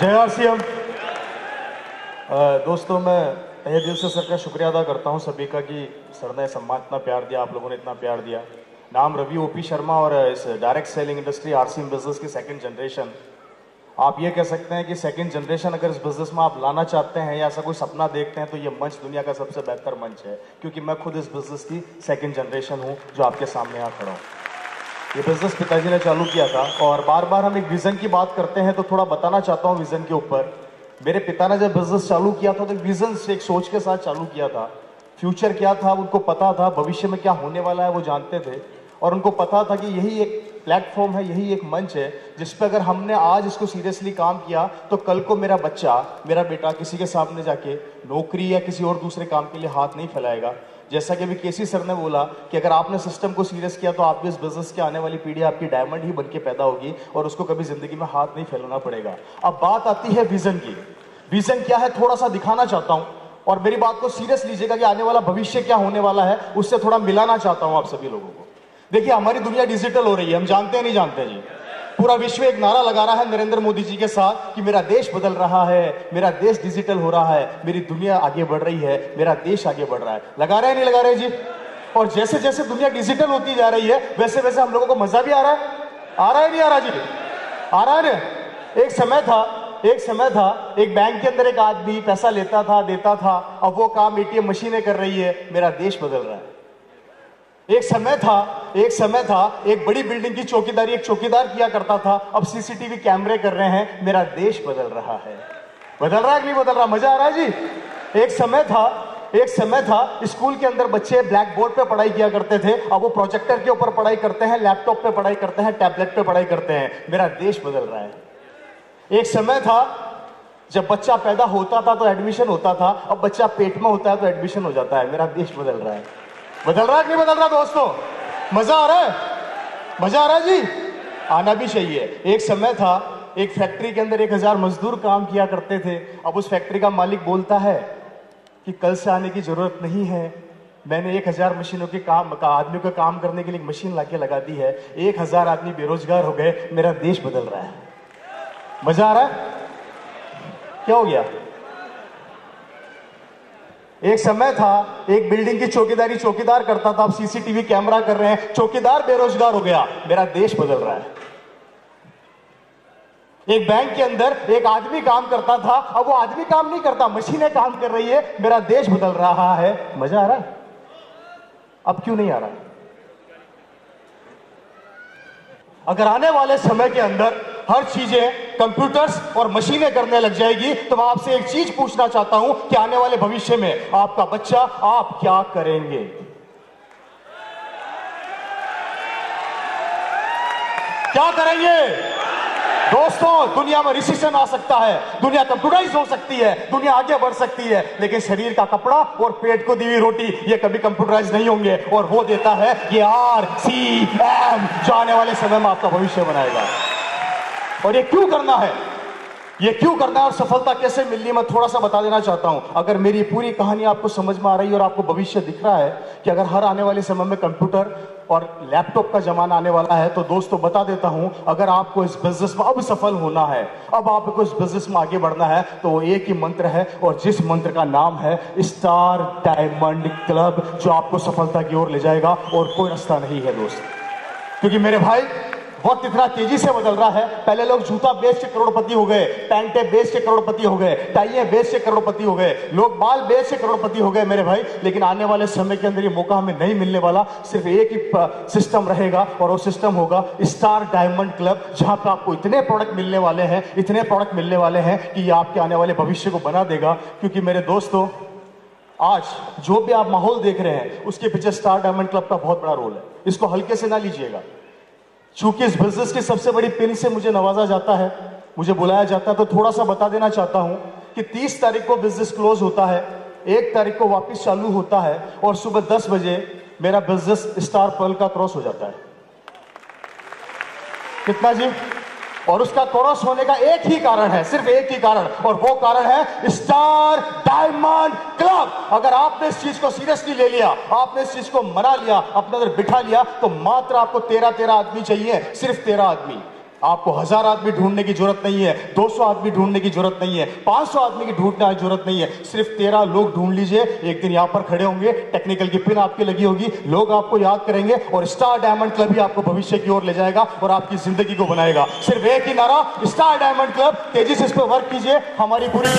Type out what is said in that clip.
जय आरसीएम। दोस्तों, मैं तहे दिल से सर का शुक्रिया अदा करता हूं सभी का कि सर ने सम्मान इतना प्यार दिया, आप लोगों ने इतना प्यार दिया। नाम रवि ओपी शर्मा और इस direct selling industry RCM business की सेकंड जनरेशन। आप ये कह सकते हैं कि सेकंड जनरेशन अगर इस बिजनेस में आप लाना चाहते हैं या ऐसा कोई सपना देखते हैं तो ये मंच दुनिया का सबसे बेहतर मंच है, क्योंकि मैं खुद इस बिजनेस की सेकंड जनरेशन हूँ जो आपके सामने यहाँ खड़ा हूँ। ये बिजनेस पिताजी ने चालू किया था और बार बार हम एक विजन की बात करते हैं तो थोड़ा बताना चाहता हूँ विजन के ऊपर। मेरे पिता ने जब बिजनेस चालू किया था तो विजन से एक सोच के साथ चालू किया था। फ्यूचर क्या था उनको पता था, भविष्य में क्या होने वाला है वो जानते थे, और उनको पता था कि यही एक प्लेटफॉर्म है, यही एक मंच है जिस पे अगर हमने आज इसको सीरियसली काम किया तो कल को मेरा बच्चा, मेरा बेटा किसी के सामने जाके नौकरी या किसी और दूसरे काम के लिए हाथ नहीं फैलाएगा। जैसा कि अभी केसी सर ने बोला कि अगर आपने सिस्टम को सीरियस किया तो आप भी इस बिजनेस के आने वाली पीढ़ी आपकी डायमंड ही बनके पैदा होगी और उसको कभी जिंदगी में हाथ नहीं फैलाना पड़ेगा। अब बात आती है विजन की। विजन क्या है थोड़ा सा दिखाना चाहता हूं और मेरी बात को सीरियस लीजिएगा कि आने वाला भविष्य क्या होने वाला है उससे थोड़ा मिलाना चाहता हूं आप सभी लोगों को। देखिए, हमारी दुनिया डिजिटल हो रही है, हम जानते हैं नहीं जानते जी। पूरा विश्व एक नारा लगा रहा है नरेंद्र मोदी जी के साथ कि मेरा देश बदल रहा है, मेरा देश डिजिटल हो रहा है, मेरी दुनिया आगे बढ़ रही है, मेरा देश आगे बढ़ रहा है। लगा रहे हैं नहीं लगा रहे जी? और जैसे जैसे दुनिया डिजिटल होती जा रही है वैसे वैसे हम लोगों को मजा भी आ रहा है नहीं आ रहा जी? आ रहा है ना? एक समय था एक बैंक के अंदर एक आदमी पैसा लेता था, देता था, अब वो काम एटीएम मशीनें कर रही है, मेरा देश बदल रहा है। एक समय था एक बड़ी बिल्डिंग की चौकीदारी एक चौकीदार किया करता था, अब सीसीटीवी कैमरे कर रहे हैं, मेरा देश बदल रहा है। बदल रहा है कि नहीं बदल रहा? मजा आ रहा है जी? एक समय था स्कूल के अंदर बच्चे ब्लैक बोर्ड पे पढ़ाई किया करते थे, अब वो प्रोजेक्टर के ऊपर पढ़ाई करते हैं, लैपटॉप पे पढ़ाई करते हैं, टैबलेट पे पढ़ाई करते हैं, मेरा देश बदल रहा है। एक समय था जब बच्चा पैदा होता था तो एडमिशन होता था, अब बच्चा पेट में होता है तो एडमिशन हो जाता है, मेरा देश बदल रहा है। बदल रहा है कि नहीं बदल रहा दोस्तों? मजा आ रहा है? मजा आ रहा है जी? आना भी चाहिए। एक समय था एक फैक्ट्री के अंदर 1000 मजदूर काम किया करते थे, अब उस फैक्ट्री का मालिक बोलता है कि कल से आने की जरूरत नहीं है, मैंने 1000 मशीनों के आदमियों का काम करने के लिए मशीन लाके लगा दी है, 1000 आदमी बेरोजगार हो गए, मेरा देश बदल रहा है। मजा आ रहा है? क्या हो गया? एक समय था एक बिल्डिंग की चौकीदारी चौकीदार करता था, अब सीसीटीवी कैमरा कर रहे हैं, चौकीदार बेरोजगार हो गया, मेरा देश बदल रहा है। एक बैंक के अंदर एक आदमी काम करता था, अब वो आदमी काम नहीं करता, मशीनें काम कर रही है, मेरा देश बदल रहा है। मजा आ रहा है? अब क्यों नहीं आ रहा? अगर आने वाले समय के अंदर हर चीजें कंप्यूटर्स और मशीनें करने लग जाएगी तो मैं आपसे एक चीज पूछना चाहता हूं कि आने वाले भविष्य में आपका बच्चा आप क्या करेंगे? क्या करेंगे दोस्तों? दुनिया में रिसेशन आ सकता है, दुनिया कंप्यूटराइज हो सकती है, दुनिया आगे बढ़ सकती है, लेकिन शरीर का कपड़ा और पेट को दी हुई रोटी ये कभी कंप्यूटराइज नहीं होंगे, और वो देता है ये RCM जो आने वाले समय में आपका भविष्य बनाएगा। और ये क्यों करना है, ये क्यों करना है और सफलता कैसे मिलनी है मैं थोड़ा सा बता देना चाहता हूं। अगर मेरी पूरी कहानी आपको समझ में आ रही है और आपको भविष्य दिख रहा है कि अगर हर आने वाले समय में कंप्यूटर और लैपटॉप का जमाना आने वाला है, तो दोस्तों बता देता हूं, अगर आपको इस बिजनेस में अब सफल होना है, अब आपको इस बिजनेस में आगे बढ़ना है, तो वो एक ही मंत्र है, और जिस मंत्र का नाम है स्टार डायमंड क्लब, जो आपको सफलता की ओर ले जाएगा, और कोई रास्ता नहीं है दोस्त। क्योंकि मेरे भाई वक्त इतना तेजी से बदल रहा है, पहले लोग जूता बेच के करोड़पति हो गए, पैंटे बेच के करोड़पति हो गए, टाइयां बेच के करोड़पति हो गए, लोग बाल बेच के करोड़पति हो गए मेरे भाई। लेकिन आने वाले समय के अंदर ये मौका हमें नहीं मिलने वाला, सिर्फ एक ही सिस्टम रहेगा और वो सिस्टम होगा स्टार डायमंड क्लब, जहां पर आपको इतने प्रोडक्ट मिलने वाले हैं, इतने प्रोडक्ट मिलने वाले हैं कि ये आपके आने वाले भविष्य को बना देगा। क्योंकि मेरे दोस्तों, आज जो भी आप माहौल देख रहे हैं उसके पीछे स्टार डायमंड क्लब का बहुत बड़ा रोल है, इसको हल्के से ना लीजिएगा। चूंकि इस बिजनेस की सबसे बड़ी पिन से मुझे नवाजा जाता है, मुझे बुलाया जाता है, तो थोड़ा सा बता देना चाहता हूं कि 30 तारीख को बिजनेस क्लोज होता है, 1 तारीख को वापस चालू होता है, और सुबह 10 बजे मेरा बिजनेस स्टार पर्ल का क्रॉस हो जाता है। कितना जी? और उसका क्रॉस होने का एक ही कारण है, सिर्फ एक ही कारण, और वो कारण है स्टार डायमंड क्लब। अगर आपने इस चीज को सीरियसली ले लिया, आपने इस चीज को मना लिया, अपने अंदर बिठा लिया, तो मात्र आपको 13 आदमी चाहिए, सिर्फ 13 आदमी। आपको 1000 आदमी ढूंढने की जरूरत नहीं है, 200 आदमी ढूंढने की जरूरत नहीं है, 500 आदमी की ढूंढने की जरूरत नहीं है, सिर्फ 13 लोग ढूंढ लीजिए। एक दिन यहां पर खड़े होंगे, टेक्निकल की पिन आपकी लगी होगी, लोग आपको याद करेंगे और स्टार डायमंड क्लब ही आपको भविष्य की ओर ले जाएगा और आपकी जिंदगी को बनाएगा। सिर्फ एक ही नारा, स्टार डायमंड क्लब। तेजी से इस पर वर्क कीजिए। हमारी पूरी